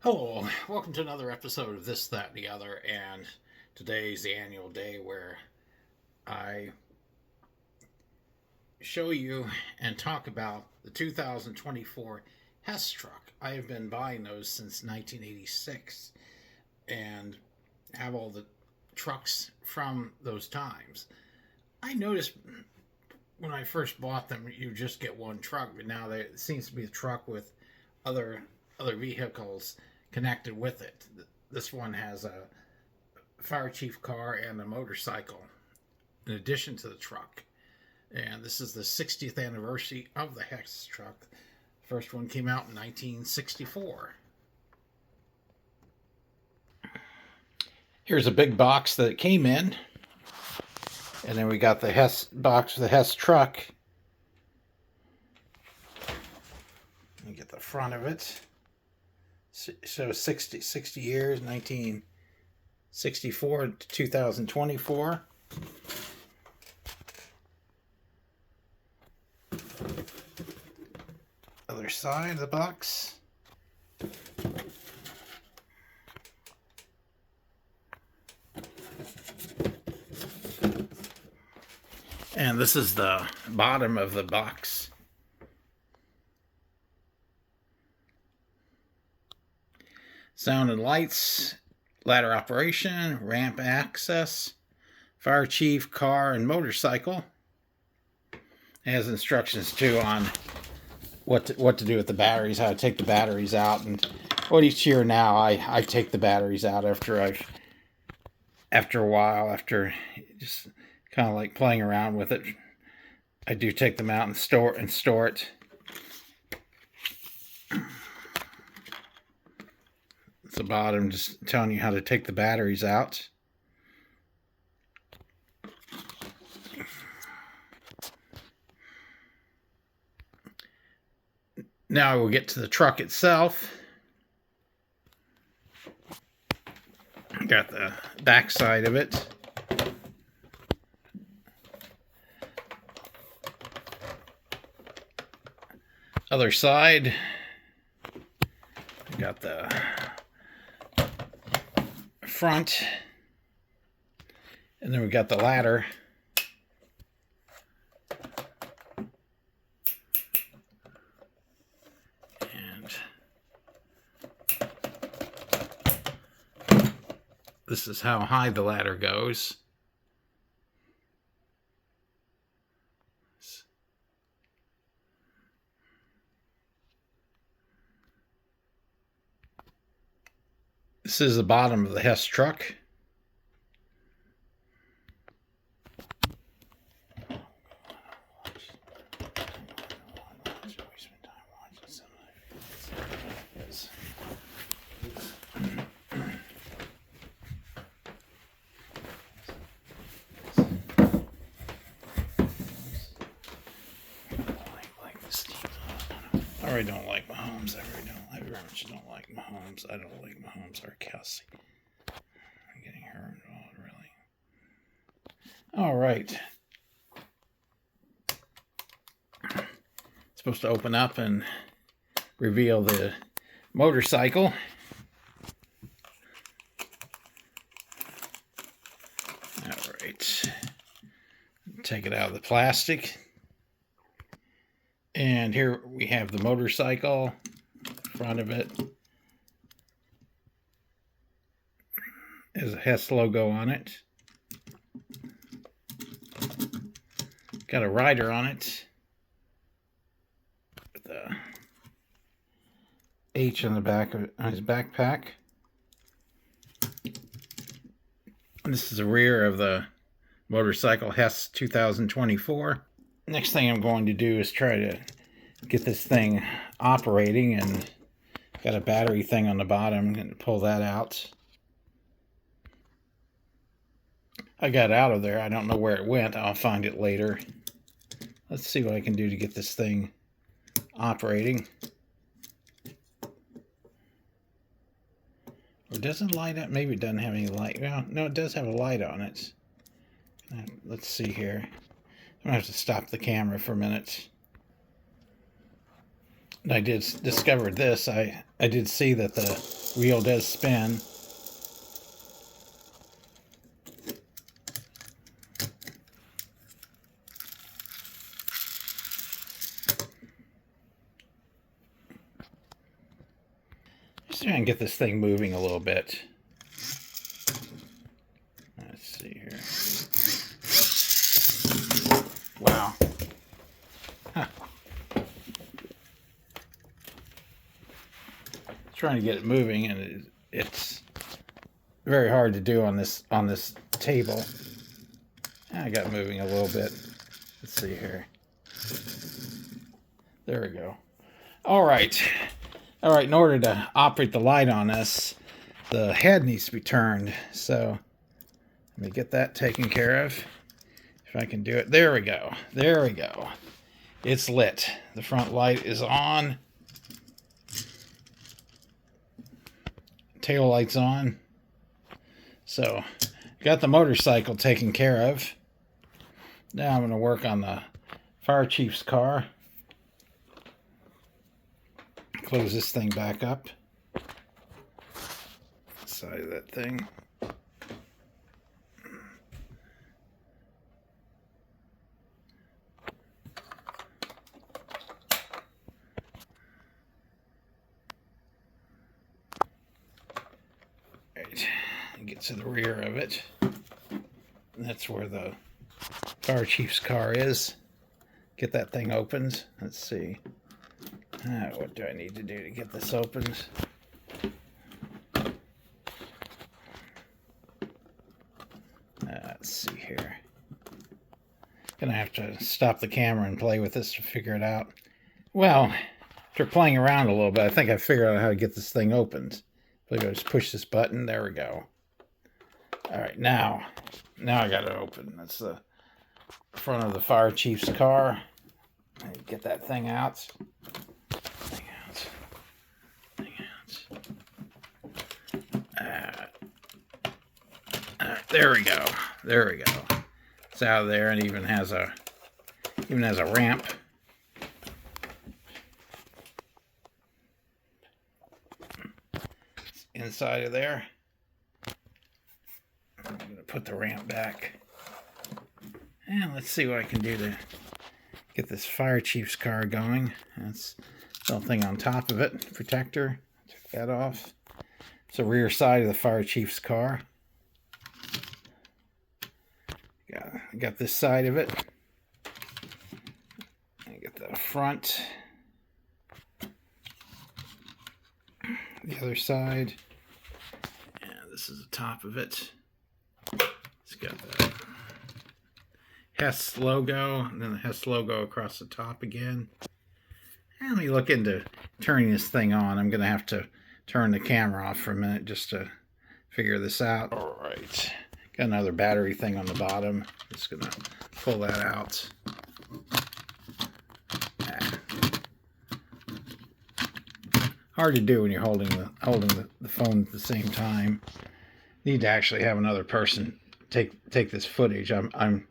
Hello, welcome to another episode of This, That, and the Other, and today's the annual day where I show you and talk about the 2024 Hess truck. I have been buying those since 1986 and have all the trucks from those times. I noticed when I first bought them, you just get one truck, but now there seems to be a truck with other vehicles connected with it. This one has a fire chief car and a motorcycle in addition to the truck. And this is the 60th anniversary of the Hess truck. The first one came out in 1964. Here's a big box that it came in. And then we got the Hess box, the Hess truck. Let me get the front of it. So 60 years, 1964 to 2024. Other side of the box. And this is the bottom of the box. Sound and lights, ladder operation, ramp access, fire chief, car, and motorcycle. It has instructions too on what to do with the batteries, how to take the batteries out, and what each year now I take the batteries out after a while, after just kind of like playing around with it. I do take them out and store it. The bottom just telling you how to take the batteries out. Now we'll get to the truck itself. Got the back side of it. Other side. Got the front, and then we got the ladder. And this is how high the ladder goes. This is the bottom of the Hess truck. I really don't like Mahomes. I very much don't like Mahomes. I don't like Mahomes or Kelsey. I'm getting her involved, really. All right. It's supposed to open up and reveal the motorcycle. All right. Take it out of the plastic. And here we have the motorcycle, front of it. There's a Hess logo on it. Got a rider on it. With a H on the back of it, on his backpack. And this is the rear of the motorcycle, Hess 2024. Next thing I'm going to do is try to get this thing operating, and got a battery thing on the bottom. I'm going to pull that out. I got out of there. I don't know where it went. I'll find it later. Let's see what I can do to get this thing operating. Or does it light up? Maybe it doesn't have any light. Well, no, it does have a light on it. Let's see here. I'm going to have to stop the camera for a minute. I did discover this. I did see that the Wheel does spin. Just trying to get this thing moving a little bit. Let's see here. Wow. Huh. Trying to get it moving, and it's very hard to do on this table. I got moving a little bit. Let's see here. There we go. All right. In order to operate the light on this, the head needs to be turned. So let me get that taken care of. If I can do it. There we go. It's lit. The front light is on. Tail light's on. So got the motorcycle taken care of. Now I'm going to work on the fire chief's car. Close this thing back up. Side of that thing. Right. Get to the rear of it. That's where the fire chief's car is. Get that thing opened. Let's see. What do I need to do to get this opened? Let's see here. Gonna have to stop the camera and play with this to figure it out. Well, after playing around a little bit, I think I figured out how to get this thing opened. I just push this button. There we go. All right, now I got it open. That's the front of the fire chief's car. Get that thing out. There we go. It's out of there, and even has a ramp. It's inside of there. I'm going to put the ramp back. And let's see what I can do to get this fire chief's car going. That's the little thing on top of it, protector. Take that off. It's the rear side of the fire chief's car. Got this side of it. I get the front. The other side. And this is the top of it. It's got the Hess logo, and then the Hess logo across the top again. And let me look into turning this thing on. I'm going to have to turn the camera off for a minute just to figure this out. All right. Got another battery thing on the bottom. Just going to pull that out. Hard to do when you're holding the phone at the same time. Need to actually have another person take this footage. I'm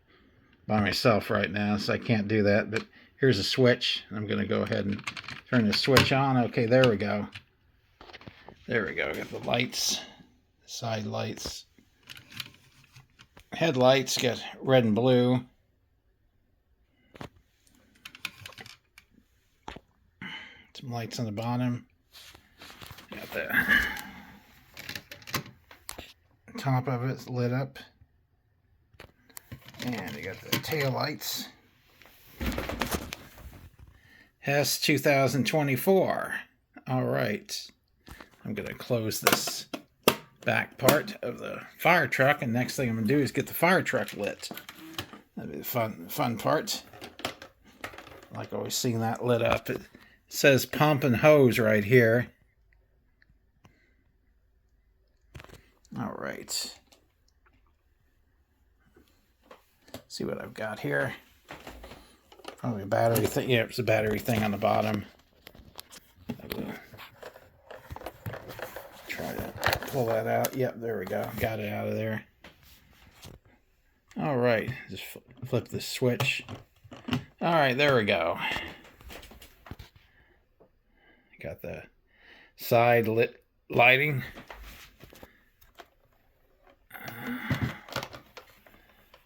by myself right now, so I can't do that. But here's a switch. I'm going to go ahead and turn the switch on. Okay, there we go. There we go. Got the lights, side lights. Headlights got red and blue. Some lights on the bottom. Got the top of it lit up. And you got the tail lights. Hess 2024. All right. I'm going to close this back part of the fire truck, and next thing I'm going to do is get the fire truck lit. That'll be the fun part. I like always seeing that lit up. It says pump and hose right here. All right. See what I've got here. Probably a battery thing. Yeah, it's a battery thing on the bottom. Try to pull that out. Yep, there we go. Got it out of there. All right, just flip the switch. All right, there we go. Got the side lit lighting.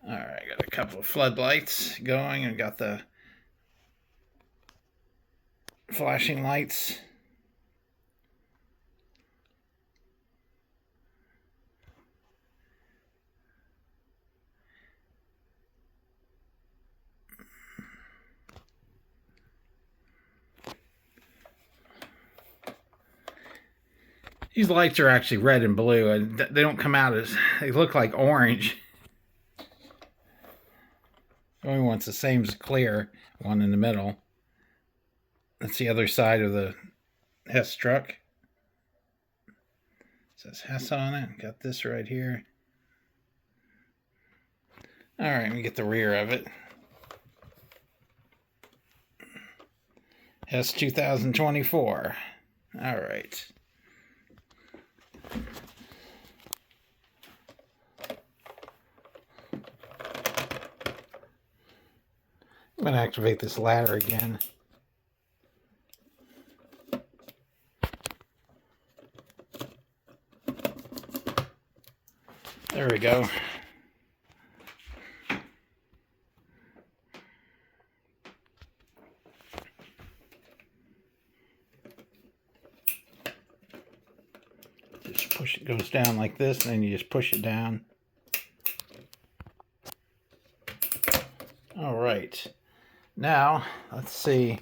All right, got a couple of floodlights going and got the flashing lights. These lights are actually red and blue, and they don't come out as, they look like orange. The only one's the same as clear, one in the middle. That's the other side of the Hess truck. It says Hess on it. Got this right here. All right, let me get the rear of it. Hess 2024. All right. I'm going to activate this ladder again. There we go. Just push it, goes down like this, and then you just push it down. All right. Now, let's see.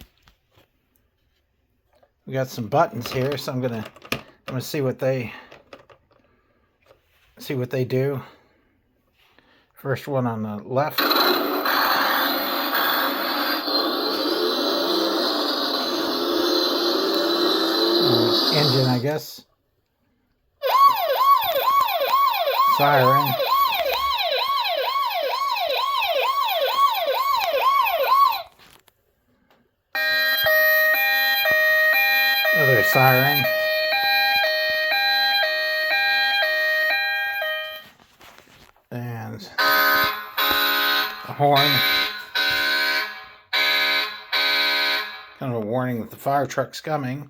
We got some buttons here, so I'm gonna see what they do. First one on the left. Engine, I guess. Siren. Another siren. And a horn. Kind of a warning that the fire truck's coming.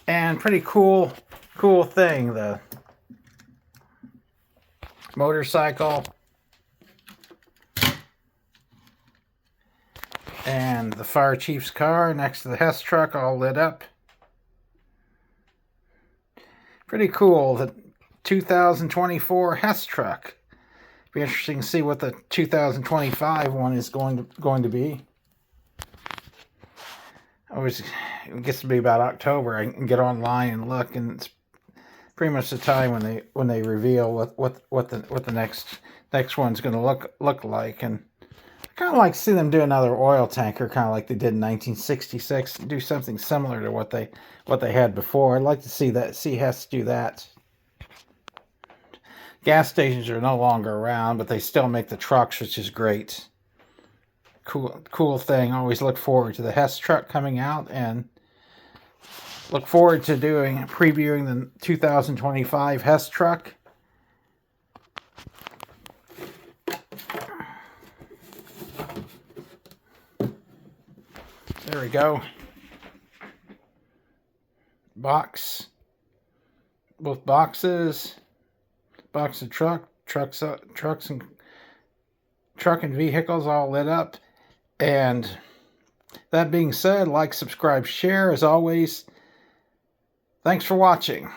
And pretty cool thing, the motorcycle and the fire chief's car next to the Hess truck all lit up. Pretty cool, the 2024 Hess truck. Be interesting to see what the 2025 one is going to be. It gets to be about October. I can get online and look, and it's pretty much the time when they reveal what the next one's going to look like. And I kind of like to see them do another oil tanker, kind of like they did in 1966. Do something similar to what they had before. I'd like to see Hess do that. Gas stations are no longer around, but they still make the trucks, which is great. Cool thing. Always look forward to the Hess truck coming out, and look forward to previewing the 2025 Hess truck. There we go. Box. Both boxes. Box of trucks and vehicles all lit up. And that being said, like, subscribe, share as always. Thanks for watching.